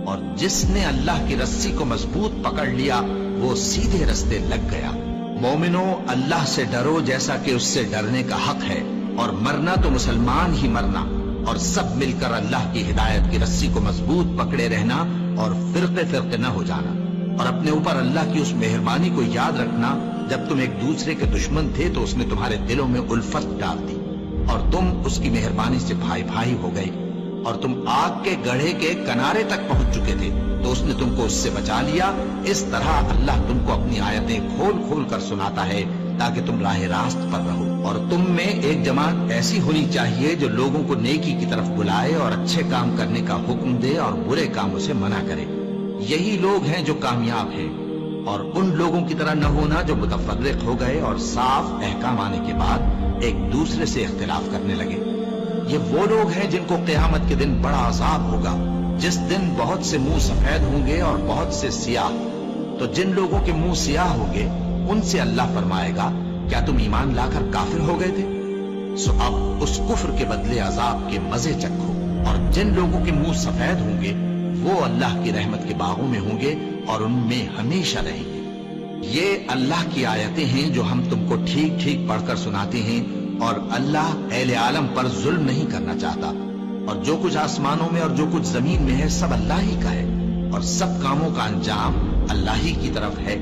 اور جس نے اللہ کی رسی کو مضبوط پکڑ لیا وہ سیدھے رستے لگ گیا۔ مومنو، اللہ سے ڈرو جیسا کہ اس سے ڈرنے کا حق ہے، اور مرنا تو مسلمان ہی مرنا، اور سب مل کر اللہ کی ہدایت کی رسی کو مضبوط پکڑے رہنا اور فرقے فرقے نہ ہو جانا، اور اپنے اوپر اللہ کی اس مہربانی کو یاد رکھنا جب تم ایک دوسرے کے دشمن تھے تو اس نے تمہارے دلوں میں الفت ڈال دی اور تم اس کی مہربانی سے بھائی بھائی ہو گئے، اور تم آگ کے گڑھے کے کنارے تک پہنچ چکے تھے تو اس نے تم کو اس سے بچا لیا۔ اس طرح اللہ تم کو اپنی آیتیں کھول کھول کر سناتا ہے تاکہ تم راہ راست پر رہو، اور تم میں ایک جماعت ایسی ہونی چاہیے جو لوگوں کو نیکی کی طرف بلائے اور اچھے کام کرنے کا حکم دے اور برے کاموں سے منع کرے۔ یہی لوگ ہیں جو کامیاب ہیں، اور ان لوگوں کی طرح نہ ہونا جو متفرق ہو گئے اور صاف احکام آنے کے بعد ایک دوسرے سے اختلاف کرنے لگے۔ یہ وہ لوگ ہیں جن کو قیامت کے دن بڑا عذاب ہوگا، جس دن بہت سے منہ سفید ہوں گے اور بہت سے سیاہ۔ تو جن لوگوں کے منہ سیاہ ہوں گے ان سے اللہ فرمائے گا، کیا تم ایمان لا کر کافر ہو گئے تھے؟ سو اب اس کفر کے بدلے عذاب کے مزے چکھو۔ اور جن لوگوں کے منہ سفید ہوں گے وہ اللہ کی رحمت کے باغوں میں ہوں گے اور ان میں ہمیشہ رہیں گے۔ یہ اللہ کی آیتیں ہیں جو ہم تم کو ٹھیک ٹھیک پڑھ کر سناتے ہیں، اور اللہ اہل عالم پر ظلم نہیں کرنا چاہتا، اور جو کچھ آسمانوں میں اور جو کچھ زمین میں ہے سب اللہ ہی کا ہے، اور سب کاموں کا انجام اللہ ہی کی طرف ہے۔